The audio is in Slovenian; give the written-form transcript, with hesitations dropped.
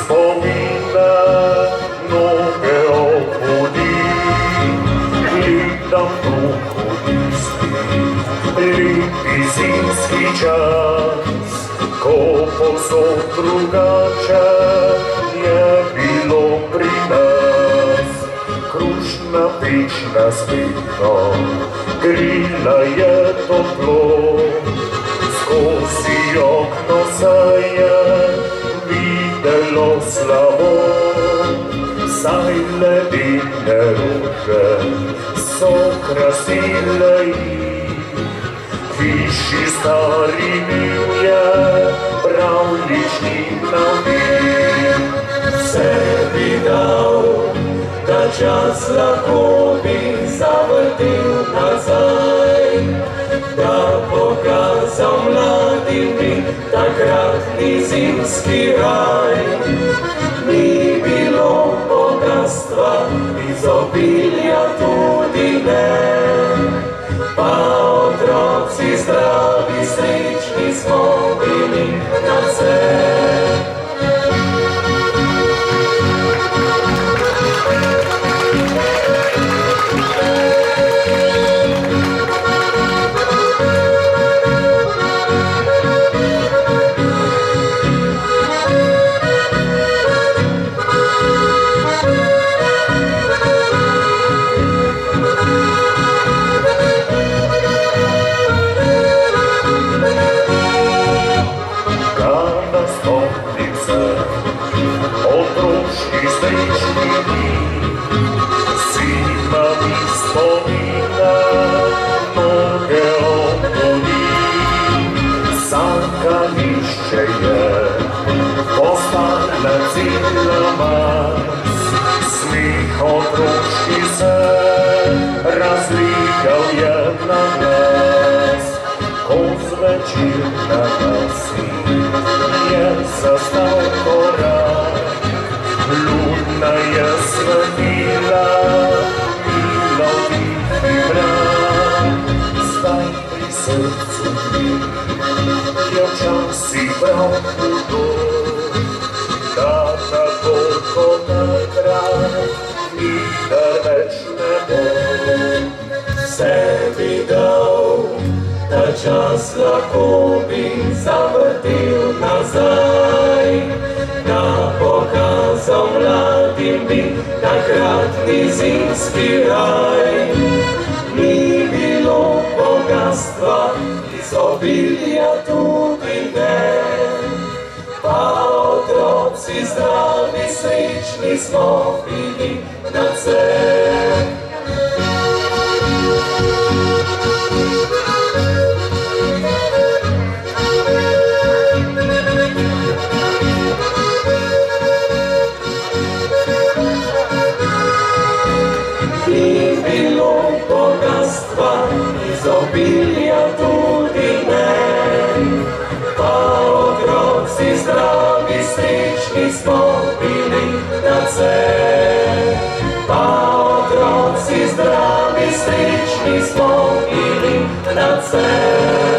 spomina noge obudi, gledam duhu isti, lepi zimski čas, ko povsod drugače je bilo pri nas. Krušna peč na spetno, grila je toplo, skozi okno se je videlo slabo, saj ledene rože so krasile jih. Višji stari bil je pravlični namen, sebi dal, da čas lahko bi zavrtel nazaj, da pokazal mladim bi takratni zimski raj. Ni bilo bogatstva, izobilja tudi ne, pa otroci zdravi, srečni smo bili nadvse. Otroški srečni dni, zima mi spomina noge obudi. Sakališče je postala cela mas, smeh otroški se razlikal je na glas. Ko zvečer na vasi je zastal korak, ludna je svetila, milo tihi mrak. Zdaj pri srcu mi je včasih prav hudo, da tako kot takrat nikdar več ne bo. Sebi dal, da čas lahko bi zavrtel nazaj, da pokazal mladim bi takratni zimski raj. Ni bilo bogatstva, izobilja tudi ne, pa otroci zdravi, srečni smo bili nadvse. Ni bilo bogatstva, izobilja tudi ne, pa otroci zdravi, srečni smo bili nadvse. Pa otroci zdravi, srečni smo bili nadvse.